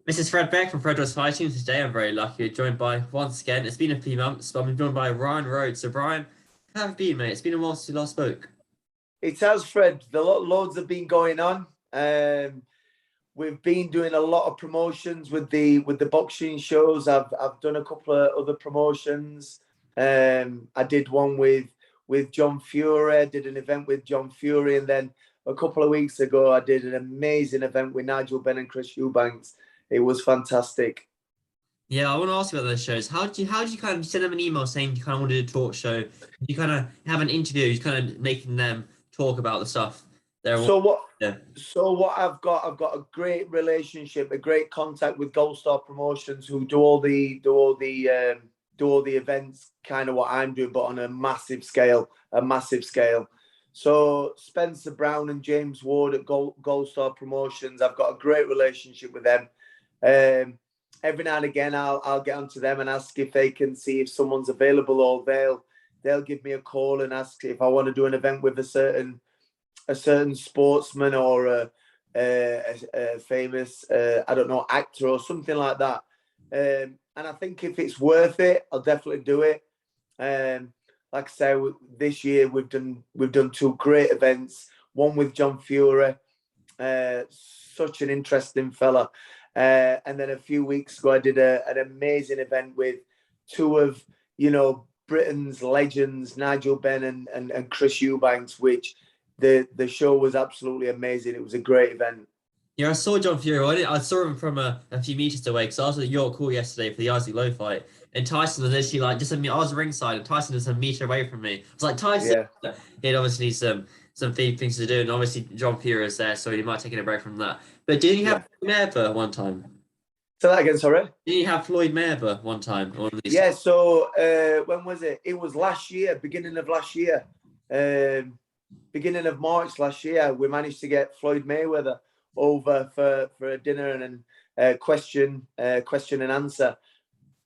This is Fred Beck from Fred Beck Fighting. Today I'm very lucky, joined by, once again, it's been a few months, but I'm joined by Ryan Rhodes. So Brian, how have you been, mate? It's been a while since we last spoke. It has, Fred. Loads have been going on. We've been doing a lot of promotions with the boxing shows. I've done a couple of other promotions. I did one with John Fury. I did an event with John Fury, and then a couple of weeks ago, I did an amazing event with Nigel Benn and Chris Eubanks. It was fantastic. Yeah, I want to ask you about those shows. How did you kind of send them an email saying you kind of wanted a talk show? You kind of have an interview, you kind of making them talk about the stuff they're So what? yeah. So what I've got a great relationship, a great contact with Gold Star Promotions, who do all the events, kind of what I'm doing, but on a massive scale, a massive scale. So Spencer Brown and James Ward at Gold Star Promotions, I've got a great relationship with them. Um, every now and again, I'll get onto them and ask if they can see if someone's available, or they'll give me a call and ask if I want to do an event with a certain sportsman or a famous, I don't know, actor or something like that. And I think if it's worth it, I'll definitely do it. Like I say, this year we've done two great events. One with John Fury, such an interesting fella, and then a few weeks ago I did an amazing event with two of Britain's legends, Nigel Benn and Chris Eubanks, which the show was absolutely amazing. It was a great event. Yeah, I saw John Fury. I saw him from a few meters away because I was at York Hall yesterday for the Isaac Low fight, and Tyson was literally like just a I was ringside, and Tyson was a meter away from me. I was like, Tyson. Yeah, He had obviously some big things to do, and obviously John Fury is there, so he might take a break from that. But did you have yeah. Floyd Mayweather one time? So that again, sorry. Did you have Floyd Mayweather one time? Or at least Yeah. So when was it? It was last year, beginning of last year, beginning of March last year. We managed to get Floyd Mayweather over for a dinner and question and answer.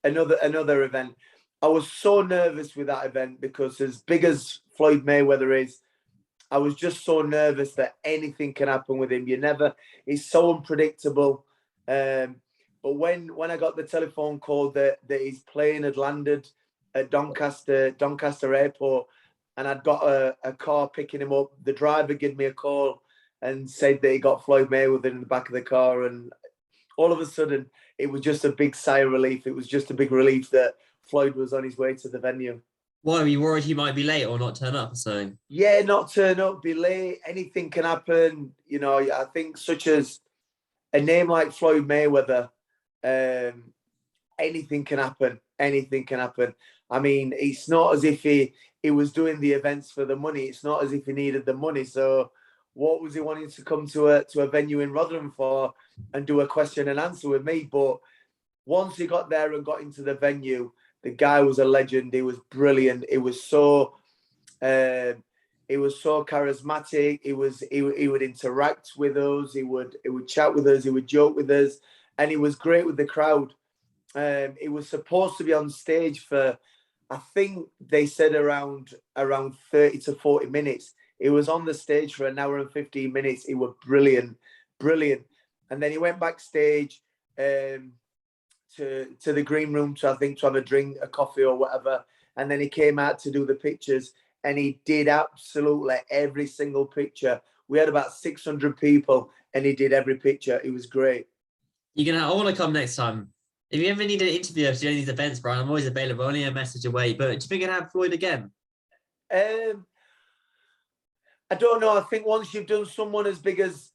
Another event. I was so nervous with that event because as big as Floyd Mayweather is, I was just so nervous that anything can happen with him. He's so unpredictable. But when I got the telephone call that his plane had landed at Doncaster Airport, and I'd got a car picking him up, the driver gave me a call and said that he got Floyd Mayweather in the back of the car, and all of a sudden it was just a big sigh of relief. It was just a big relief that Floyd was on his way to the venue. why were you worried he might be late or not turn up or something? Yeah, not turn up, be late, anything can happen. I think such as a name like Floyd Mayweather, um, anything can happen. Anything can happen. I mean, it's not as if he was doing the events for the money. It's not as if he needed the money. So, what was he wanting to come to a venue in Rotherham for and do a question and answer with me? But once he got there and got into the venue, the guy was a legend. He was brilliant. Um, he was so charismatic. He would interact with us. He would chat with us. He would joke with us, and he was great with the crowd. He was supposed to be on stage for, I think they said around 30 to 40 minutes. He was on the stage for an hour and 15 minutes. He was brilliant, brilliant. And then he went backstage to the green room to, I think, to have a drink, a coffee or whatever. And then he came out to do the pictures, and he did absolutely every single picture. We had about 600 people, and he did every picture. It was great. I want to come next time. If you ever need an interview to any of these events, Brian, I'm always available, only a message away. But do you think you'd have Floyd again? Um, I don't know. I think once you've done someone as big as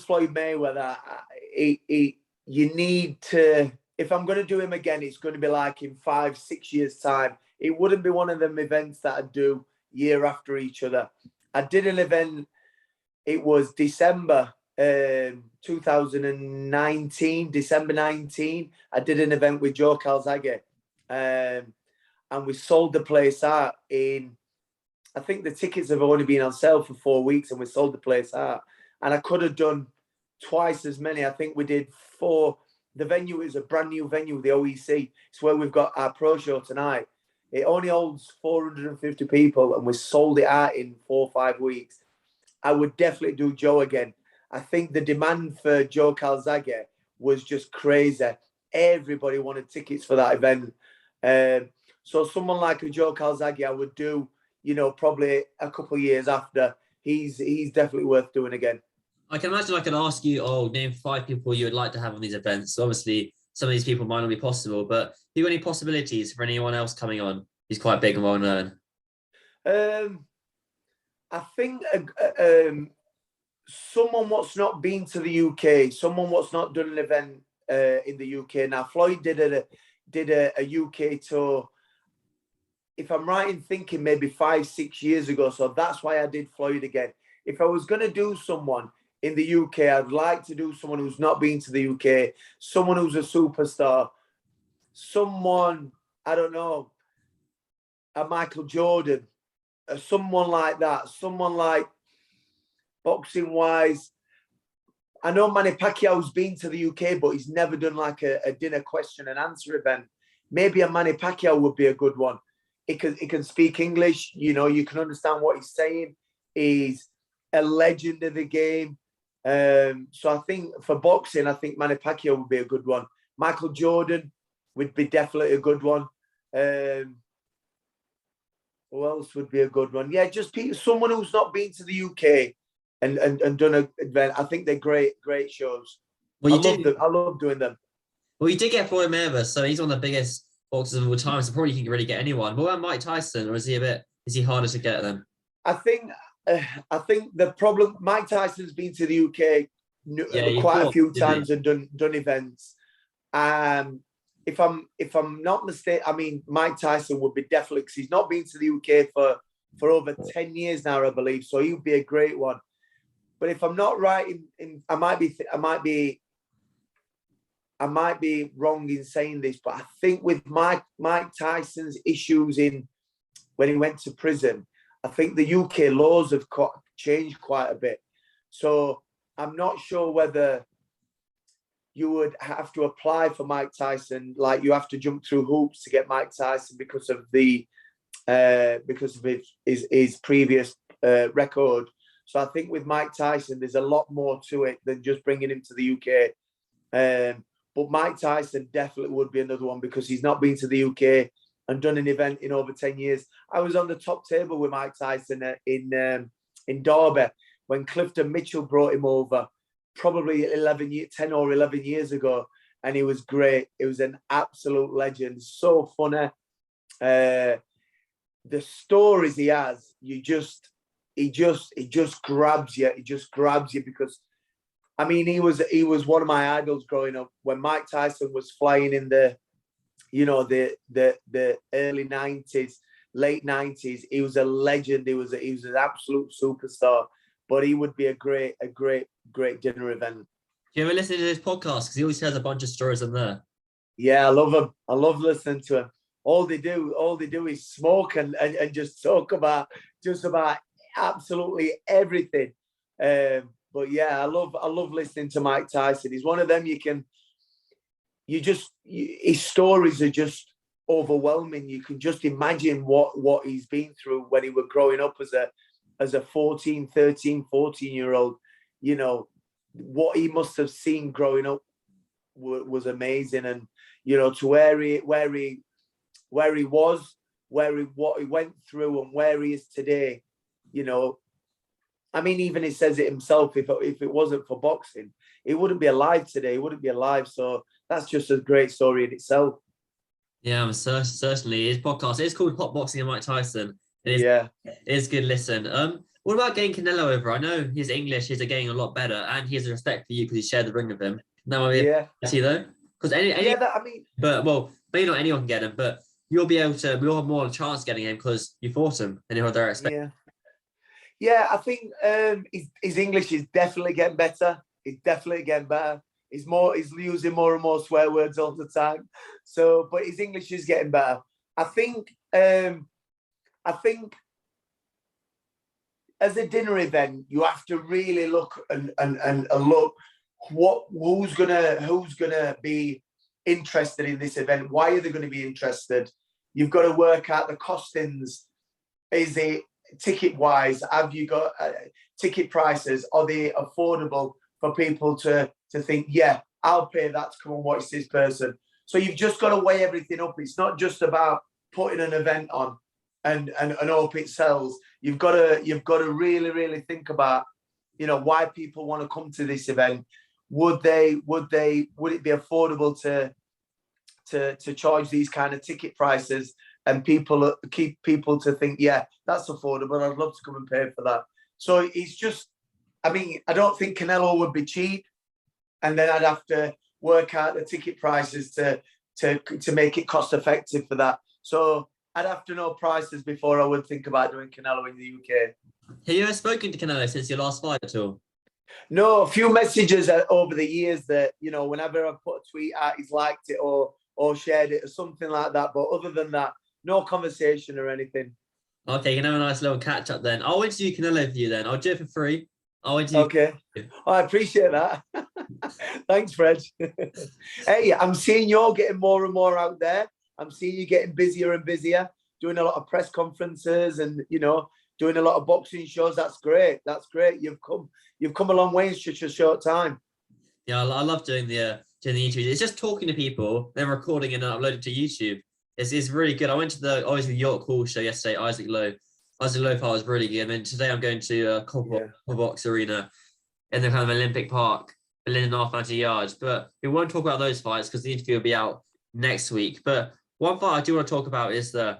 Floyd Mayweather, you need to. If I'm going to do him again, it's going to be like in 5, 6 years' time. It wouldn't be one of them events that I'd do year after each other. I did an event. It was December 2019, December 19. I did an event with Joe Calzaghe, and we sold the place out in. I think the tickets have only been on sale for 4 weeks, and we sold the place out. And I could have done twice as many. I think we did four. The venue is a brand new venue, the OEC. It's where we've got our pro show tonight. It only holds 450 people, and we sold it out in 4 or 5 weeks. I would definitely do Joe again. I think the demand for Joe Calzaghe was just crazy. Everybody wanted tickets for that event. So someone like a Joe Calzaghe, I would do, probably a couple of years after. He's definitely worth doing again. I can imagine I could ask you, name 5 people you would like to have on these events. So obviously, some of these people might not be possible, but have you got any possibilities for anyone else coming on? He's quite big and well known. I think someone what's not been to the UK, someone what's not done an event in the UK. Now, Floyd did a UK tour, if I'm right in thinking, maybe 5-6 years ago. So that's why I did Floyd again. If I was going to do someone in the UK, I'd like to do someone who's not been to the UK, someone who's a superstar, someone, I don't know, a Michael Jordan, someone like that, someone like boxing wise. I know Manny Pacquiao's been to the UK, but he's never done like a dinner question and answer event. Maybe a Manny Pacquiao would be a good one. He can speak English, you can understand what he's saying. He's a legend of the game. So I think for boxing, I think Manny Pacquiao would be a good one. Michael Jordan would be definitely a good one. Who else would be a good one? Yeah, just someone who's not been to the UK and done an event. I think they're great shows. Well, I love doing them. Well, you did get Floyd Mayweather, so he's one of the biggest boxers of all time. So probably you can really get anyone. But what about Mike Tyson, or is he harder to get than? I think the problem, Mike Tyson's been to the UK quite a few times and done events. If I'm not mistaken, I mean, Mike Tyson would be definitely, because he's not been to the UK for over 10 years now, I believe. So he would be a great one. But if I'm not right, I might be wrong in saying this, but I think with Mike Tyson's issues when he went to prison, I think the UK laws have changed quite a bit. So I'm not sure whether you would have to apply for Mike Tyson, like you have to jump through hoops to get Mike Tyson because of his previous record. So I think with Mike Tyson, there's a lot more to it than just bringing him to the UK. But Mike Tyson definitely would be another one because he's not been to the UK and done an event in over 10 years. I was on the top table with Mike Tyson in Derby when Clifton Mitchell brought him over, probably 10 or 11 years ago, and he was great. It was an absolute legend, so funny. The stories he has, he just grabs you. He just grabs you because, I mean, he was one of my idols growing up. When Mike Tyson was flying in the early 90s, late 90s, he was a legend. He was an absolute superstar. But he would be a great dinner event. Do you ever listen to his podcast? Because he always has a bunch of stories in there. Yeah, I love him. I love listening to him. All they do is smoke and just talk about absolutely everything. But yeah, I love listening to Mike Tyson. He's one of them his stories are just overwhelming. You can just imagine what he's been through when he was growing up as a 13, 14-year-old. What he must have seen growing up was amazing. And, to where he was, what he went through and where he is today, I mean, even he says it himself, if it wasn't for boxing, he wouldn't be alive today. He wouldn't be alive. So that's just a great story in itself. Yeah, certainly. His podcast is called Hot Boxing and Mike Tyson. It is good listen. What about getting Canelo over? I know his English is getting a lot better, and he has a respect for you because he shared the ring with him. That might be a see though, because maybe not anyone can get him, but we'll have more chance getting him because you fought him and you have their respect. Yeah, I think his English is definitely getting better. He's definitely getting better. He's using more and more swear words all the time. So, but his English is getting better. I think as a dinner event, you have to really look and look who's gonna be interested in this event. Why are they going to be interested? You've got to work out the costings. Is it ticket wise? Have you got ticket prices? Are they affordable for people to think? Yeah, I'll pay that to come and watch this person. So you've just got to weigh everything up. It's not just about putting an event on and hope it sells. You've got to really, really think about, you know, why people want to come to this event. Would it be affordable to charge these kind of ticket prices and keep people to think, yeah, that's affordable. I'd love to come and pay for that. So it's just, I mean, I don't think Canelo would be cheap, and then I'd have to work out the ticket prices to make it cost effective for that. So I'd have to know prices before I would think about doing Canelo in the UK. Have you ever spoken to Canelo since your last fight at all? No, a few messages over the years that, you know, whenever I put a tweet out, he's liked it or shared it or something like that. But other than that, no conversation or anything. Okay, you can have a nice little catch up then. I'll interview Canelo for you then. I'll do it for free. I'll interview. Okay. Oh, I appreciate that. Thanks, Fred. Hey, I'm seeing you're getting more and more out there. I'm seeing you getting busier and busier, doing a lot of press conferences and, you know, doing a lot of boxing shows. That's great. That's great. You've come a long way in such a short time. Yeah, I love doing the interviews. It's just talking to people, then recording and uploading to YouTube. It's really good. I went to the York Hall show yesterday. Isaac Lowe fight was really good. And then today I'm going to Copper Box Arena in the kind of Olympic Park, 11,500 yards. But we won't talk about those fights because the interview will be out next week. But one fight I do want to talk about is the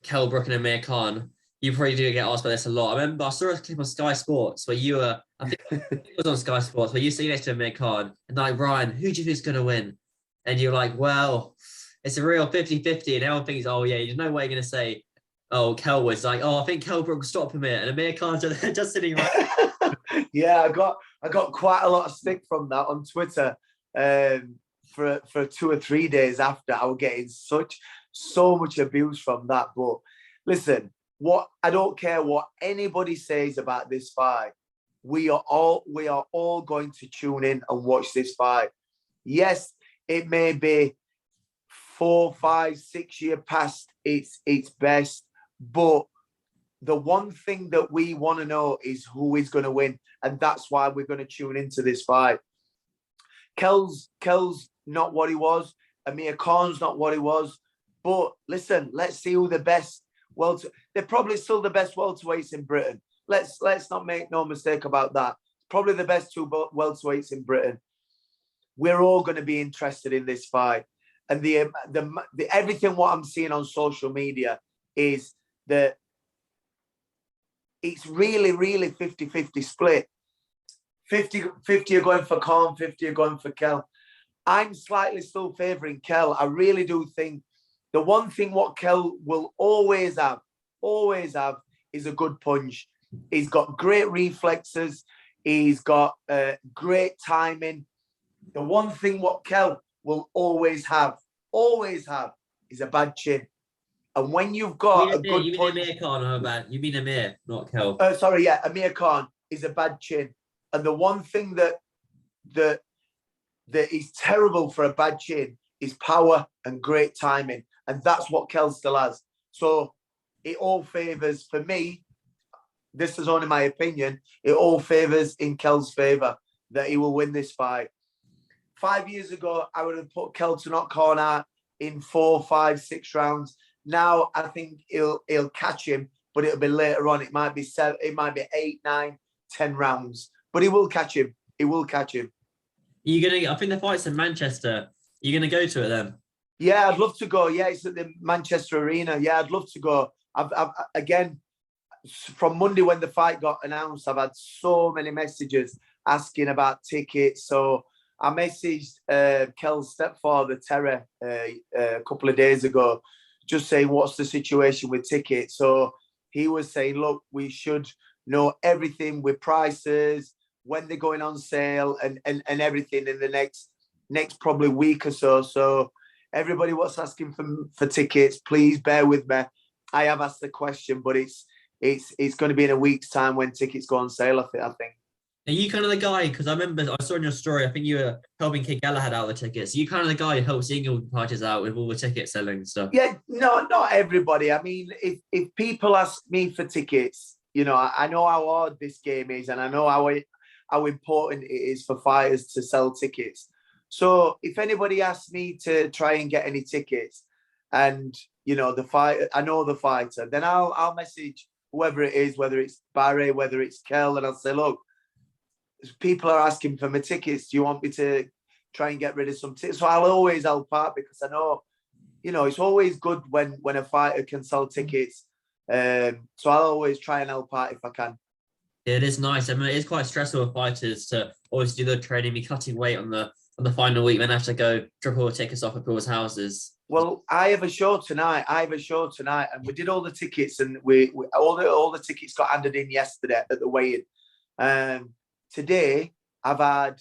Kell Brook and Amir Khan. You probably do get asked about this a lot. I remember I saw a clip on Sky Sports where you were, I think it was on Sky Sports, where you sitting next to Amir Khan and like, Ryan, who do you think is going to win? And you're like, well, it's a real 50-50. And everyone thinks, oh, yeah, there's no way you're going to say, oh, Kell was like, oh, I think Kell Brook will stop Amir. And Amir Khan's just sitting right. Yeah, I got quite a lot of stick from that on Twitter for 2 or 3 days after. I was getting so much abuse from that. But listen, I don't care what anybody says about this fight. We are all going to tune in and watch this fight. Yes, it may be 4, 5, 6 years past its best, but the one thing that we want to know is who is going to win, and that's why we're going to tune into this fight. Kell's not what he was. Amir Khan's not what he was. But listen, let's see who the best they're probably still the best welterweights in Britain. Let's not make no mistake about that. Probably the best 2 welterweights in Britain. We're all going to be interested in this fight, and the everything what I'm seeing on social media is that it's really 50-50 split. 50 are going for Khan, 50 are going for Kell. I'm slightly still favouring Kell. I really do think the one thing what Kell will always have is a good punch. He's got great reflexes. He's got great timing. The one thing what Kell will always have is a bad chin. And when you've got a good punch... You mean Amir Khan, you mean Amir, not Kell. Sorry, yeah, Amir Khan is a bad chin. And the one thing that is terrible for a bad chin is power and great timing. And that's what Kell still has. So it all favours, for me, this is only my opinion, it all favours in Kell's favour that he will win this fight. 5 years ago, I would have put Kell to knock Khan out in 4, 5, 6 rounds. Now I think he'll catch him, but it'll be later on. It might be 7, it might be 8, 9, 10 rounds. But he will catch him. He will catch him. I think the fight's in Manchester. You're gonna go to it then? Yeah, I'd love to go. Yeah, it's at the Manchester Arena. Yeah, I'd love to go. I've again, from Monday when the fight got announced, I've had so many messages asking about tickets. So I messaged Kell's stepfather, Terry, a couple of days ago, just saying, what's the situation with tickets? So he was saying, look, we should know everything with prices, when they're going on sale and everything in the next probably week or so. So everybody what's asking for tickets, please bear with me. I have asked the question, but it's going to be in a week's time when tickets go on sale, I think. Are you kind of the guy, because I remember I saw in your story, I think you were helping Kid Galahad out with the tickets. Are you kind of the guy who helps England parties out with all the ticket selling and stuff? Yeah, no, not everybody. I mean, if people ask me for tickets, you know, I know how hard this game is, and I know how important it is for fighters to sell tickets. So if anybody asks me to try and get any tickets, and the fight, I know the fighter, then I'll message whoever it is, whether it's Barry, whether it's Kel, and I'll say, look, people are asking for my tickets. Do you want me to try and get rid of some tickets? So I'll always help out, because I know, it's always good when a fighter can sell tickets. So I'll always try and help out if I can. Yeah, it is nice. I mean, it is quite stressful for fighters to always do the training, be cutting weight on the final week, then have to go drop all the tickets off at people's houses. Well, I have a show tonight, and we did all the tickets, and we all the tickets got handed in yesterday at the weigh-in. Today, I've had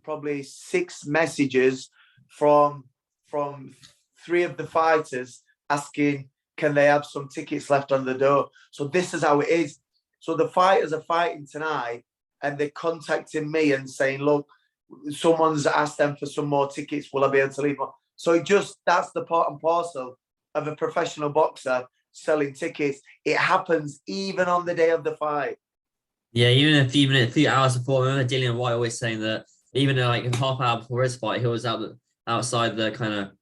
probably 6 messages from 3 of the fighters asking, can they have some tickets left on the door? So this is how it is. So the fighters are fighting tonight, and they're contacting me and saying, look, someone's asked them for some more tickets. Will I be able to leave one? So that's the part and parcel of a professional boxer selling tickets. It happens even on the day of the fight. Yeah, even a few hours before. I remember Dillian White always saying that even like a half hour before his fight, he was outside the kind of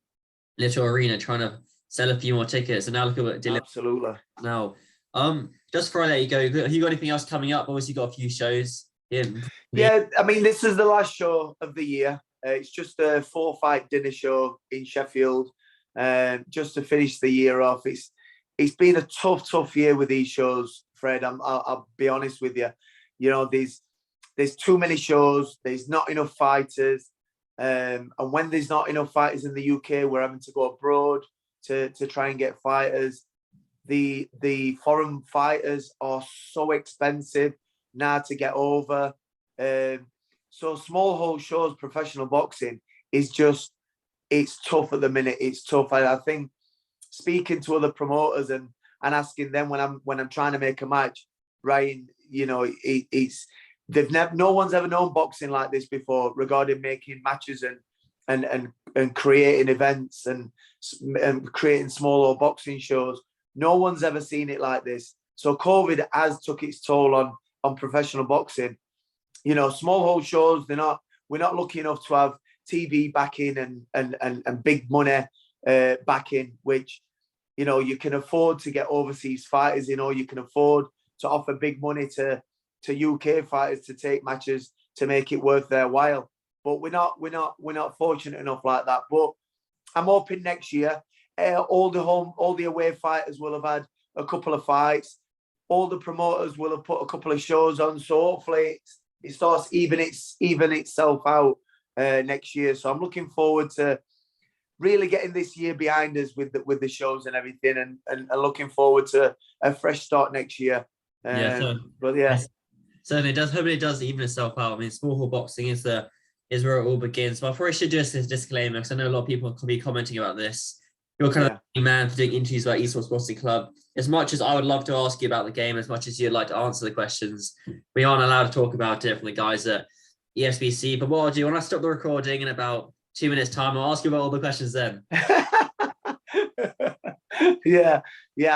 little arena trying to sell a few more tickets. And now look at what Dillian. Absolutely. Now, just before I let you go, have you got anything else coming up? Obviously, you got a few shows. Yeah, I mean, this is the last show of the year. It's just a 4-fight dinner show in Sheffield, just to finish the year off. It's been a tough year with these shows, Fred. I'll be honest with you. There's too many shows. There's not enough fighters, and when there's not enough fighters in the UK, we're having to go abroad to try and get fighters. The foreign fighters are so expensive now to get over. So small hole shows, professional boxing it's tough at the minute. It's tough. I think speaking to other promoters and asking them when I'm trying to make a match, Ryan, no one's ever known boxing like this before regarding making matches and creating events and creating smaller boxing shows. No one's ever seen it like this. So COVID has took its toll on professional boxing. Small hole shows, we're not lucky enough to have TV backing and big money backing, which, you can afford to get overseas fighters, you can afford to offer big money to UK fighters to take matches to make it worth their while. But we're not fortunate enough like that. But I'm hoping next year, all the away fighters will have had a couple of fights. All the promoters will have put a couple of shows on. So hopefully it starts even itself out next year. So I'm looking forward to really getting this year behind us with the shows and everything, and looking forward to a fresh start next year. But yeah, certainly it does. Hopefully it does even itself out. I mean, small hall boxing is where it all begins. But I probably should do this disclaimer, because I know a lot of people can be commenting about this. You're kind of a man for doing interviews about Esports Boxing Club. As much as I would love to ask you about the game, as much as you'd like to answer the questions, we aren't allowed to talk about it from the guys at ESBC. But what I'll do, when I stop the recording in about 2 minutes' time, I'll ask you about all the questions then. Yeah.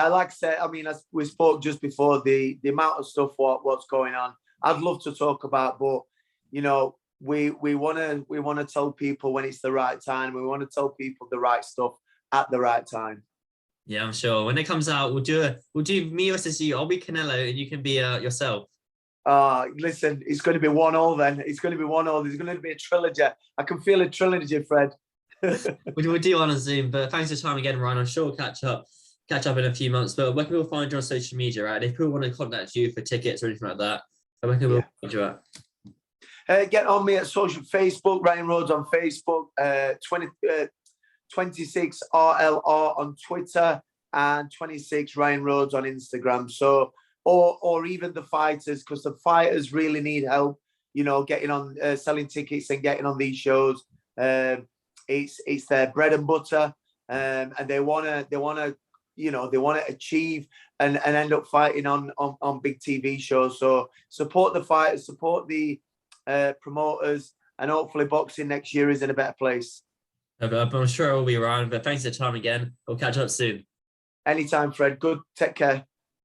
Like I said, I mean, as we spoke just before, the amount of stuff what's going on, I'd love to talk about, but we want to tell people when it's the right time. We want to tell people the right stuff at the right time. Yeah, I'm sure. When it comes out, we'll do me versus you. I'll be Canelo, and you can be yourself. Listen, it's going to be 1-1 then. It's going to be 1-1. There's going to be a trilogy. I can feel a trilogy, Fred. We'll do one on Zoom, but thanks for your time again, Ryan. I'm sure we'll catch up in a few months. But where can people find you on social media, right? If people want to contact you for tickets or anything like that, where can people find you at? Get on me at social Facebook, Ryan Rhodes on Facebook, 26 RLR on Twitter, and 26 Ryan Rhodes on Instagram. So, or even the fighters, because the fighters really need help, getting on, selling tickets and getting on these shows. It's their bread and butter, and they wanna achieve and end up fighting on big TV shows. So support the fighters, support the promoters, and hopefully boxing next year is in a better place. I'm sure it will be around, but thanks for the time again. We'll catch up soon. Anytime, Fred. Good. Take care.